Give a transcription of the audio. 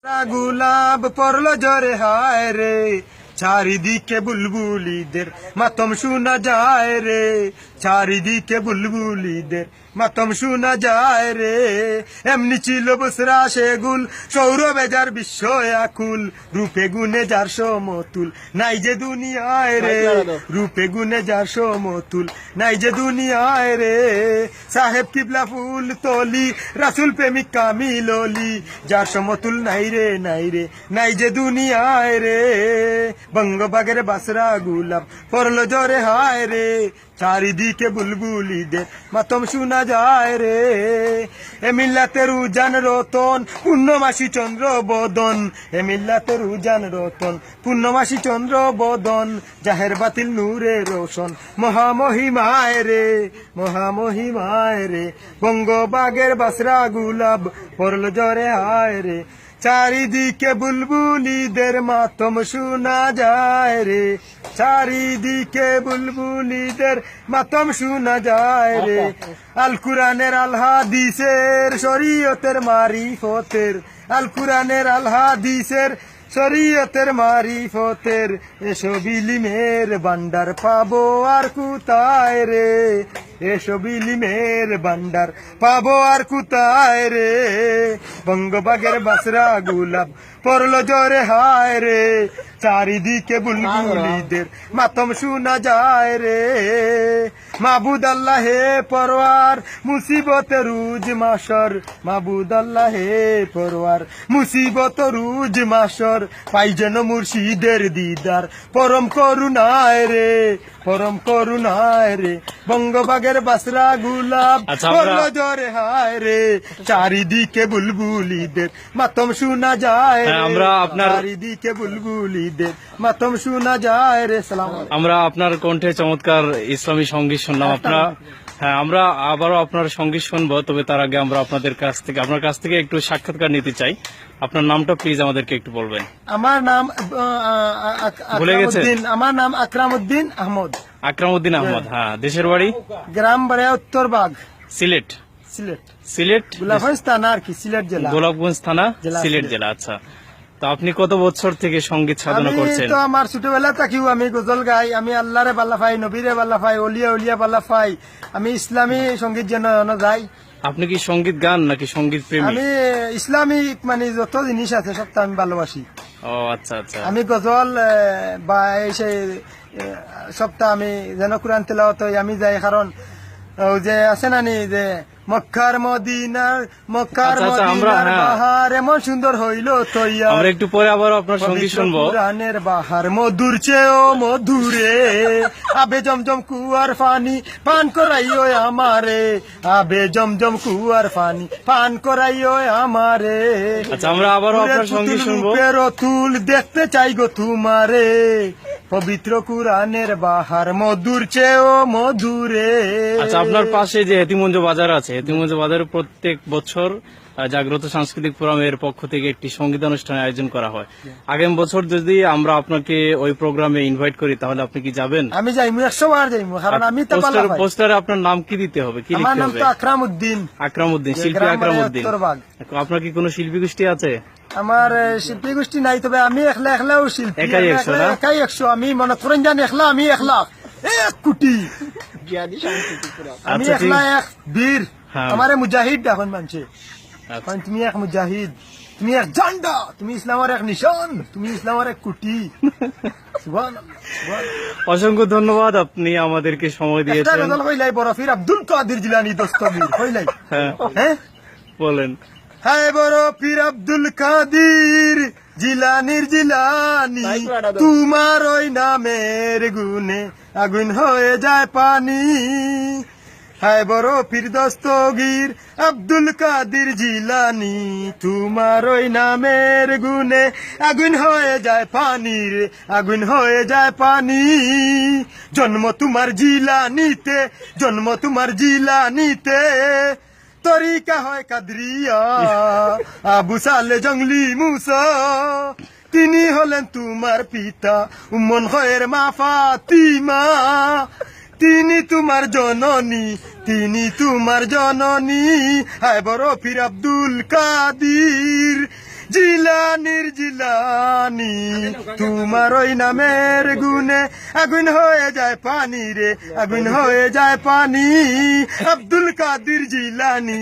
গোলাপ পরলো জরে হায় রে, চারিদিকে বুলবুলিদের মাতম শোনা যায় রে, চারিদিকে বুলবুলিদের মাতম শোনা যায় রে। এমনি ছিল বসরা সেগুল, সৌরভে যার বিশ্ব আকুল, রূপে গুনে যার সমতুল নাই যে দুনিয়ায় রে, রূপে গুনে যার সমতুল নাই যে দুনিয়ায় রে। সাহেব কিবলা ফুল তলি, রাসুল প্রেমিক কামিল অলি, যার সমতুল নাই রে নাই রে নাই যে দুনিয়ায় রে। বঙ্গবাগের বাসরা গোলাপ পরলো জরে হায় রে, চারিদিকে বুলবুলিদের মাতম শোনা যায় রে। এ মিল্লাতের উজান রতন পূর্ণমাসী চন্দ্র বদন, এ মিল্লাতের উজান রতন পূর্ণমাসী চন্দ্র বদন, জাহের বাতিল নূরে রোশন মহামহিমায় রে, মহামহিমায় রে। বঙ্গবাগের বাসরা গোলাপ পরলো জরে হায় রে, চারিদিকে বুলবুলিদের মাতম শোনা যায় রে, চারিদিকে বুলবুলিদের মাতম শোনা যায় রে। আল কুরআনের আল হাদিসের শরীয়তের মারিফতের, আল কুরআনের আল হাদিসের শরীয়তের মারিফতের, এসব ইলিমের ভান্ডার পাবো আর কোথায় রে, এসব ইলিমের ভান্ডার পাবো আর কোথায় রে। বঙ্গবাগের বাসরা গোলাপ পরলো জরে হায় রে, চারিদিকে বুলবুলিদের মাতম শোনা যায় রে। মাবুদ আল্লাহ হে পরওয়ার মুসিবত রুজ মাসর, মাবুদ আল্লাহ হে পরওয়ার মুসিবত রুজ মাসর, পাই যেন মুর্শিদের দিদার পরম করুণায় রে, পরম করুণায় রে। বঙ্গবাগের বাসরা গোলাপ পরলো জরে হায় রে, চারিদিকে বুলবুলিদের মাতম শোনা যায় রে, চারিদিকে বুলবুলিদের মাতম শোনা যায় রে। সালাম। আমরা আপনার কণ্ঠে চমৎকার ইসলামী সঙ্গীত শুনলাম। হ্যাঁ, আমরা আবারও আপনার সঙ্গীত শুনবো, তবে তার আগে আমরা আপনার কাছ থেকে একটু সাক্ষাৎকার নিতে চাই। আপনার নামটা প্লিজ আমাদেরকে একটু বলবেন। আমার নাম ভুলে গেছেন? আমার নাম আকরামউদ্দিন আহমদ। আকরামউদ্দিন আহমদ। হ্যাঁ, দেশের বাড়ি? গ্রাম বাড়িয়া উত্তরবাগ, সিলেট। সিলেট, সিলেট গোলাপগঞ্জ থানা আর কি, সিলেট জেলা। গোলাপগঞ্জ থানা, সিলেট জেলা। আচ্ছা, তো আপনি কত বছর থেকে সঙ্গীত সাধনা করছেন? তো আমার ছোটবেলা থাকিও আমি গজল গাই, আমি আল্লাহরে বাল্লা পাই, নবীরে বাল্লা পাই, অলিয়া উলিয়া বাল্লা পাই, আমি ইসলামী সঙ্গীত যেন যাই। আপনি কি সঙ্গীত গান নাকি সঙ্গীত প্রেমী? আমি ইসলামিক মানে যত জিনিস আছে সবটা আমি ভালোবাসি। ও আচ্ছা আচ্ছা। আমি গজল বা এই সেই সবটা আমি যেন কোরআন তেলাওয়াত আমি যাই, কারণ ওই যে আছে না নি যে মক্কার মদিনার বাহার এমন সুন্দর হইল তৈয়া। আমরা একটু পরে আবার আপনার সঙ্গীত শুনবো। কোরআনের বাহার মধুর চেয়েও মধুরে, আবে জমজম কুয়ার পানি পান করাইও আমারে, আবে জমজম কুয়ার পানি পান করাইও আমারে। আচ্ছা, আমরা আবারও আপনার সঙ্গীত শুনবো। তুল দেখতে চাই গো তোমারে, পবিত্র কোরআনের বাহার মধুর চেয়েও মধুরে। আচ্ছা, আপনার পাশে যে হেতিমঞ্জ বাজার আছে, হেতিমঞ্জ বাজারে প্রত্যেক বছর জাগ্রত সাংস্কৃতিক ফোরামের পক্ষ থেকে একটি সঙ্গীত অনুষ্ঠানের আয়োজন করা হয়। আগামী বছর যদি আমরা আপনাকে ওই প্রোগ্রামে ইনভাইট করি তাহলে আপনি কি যাবেন? আমি যাইমু, 100 বার যাইমু, কারণ আমি তো পোস্টারে আপনার নাম কি দিতে হবে, কি লিখতে হবে? আমার নাম তো আকরামউদ্দিন। আকরামউদ্দিন, শিল্পী আকরামউদ্দিন। আপনার কি কোনো শিল্পী গোষ্ঠী আছে? আমার শিল্পী গোষ্ঠী নাই, তবে আমি একলাও শিল্পী, একাই 100। আমি মনে করেন জানি একলা, আমি একলা 1 কোটি, আমি একলা এক বীর। আমারে মুজাহিদ এখন মানছে, তুমি এক মুজাহিদ, তুমি এক ঝান্ডা, তুমি ইসলামের এক নিশান, তুমি ইসলামের 1 কোটি। অসংখ্য ধন্যবাদ, আপনি আমাদেরকে সময় দিয়েছেন। বরফির আব্দুল কাদের জিলানী দস্তগীর হইলাই। হ্যাঁ বলেন। হ্যাঁ, বরফির আব্দুল কাদের জিলানির জিলানি, তোমার ওই নামের গুনে আগুন হয়ে যায় পানি। হায় বরফির দস্তগীর আব্দুল কাদের জিলানি, তোমার ওই নামের গুনে আগুন হয়ে যায় পানি রে, আগুন হয়ে যায় পানি। জন্ম তোমার জিলানিতে, জন্ম তোমার জিলানিতে, তরিকা হয় কাদরিয়া, আবু সালে জঙ্গলি মুসা, তিনি হলেন তোমার পিতা, উম্মন খয়ের মা ফাতিমা, তিনি তোমার জননী, তিনি তোমার জননী। হায় বরফির আব্দুল কাদের জিলানী। কাদির জিলানি তোমার ওই নামের গুনে আগুন হয়ে যায় পানি রে, আগুন হয়ে যায় পানি। আব্দুল কাদির জিলানি।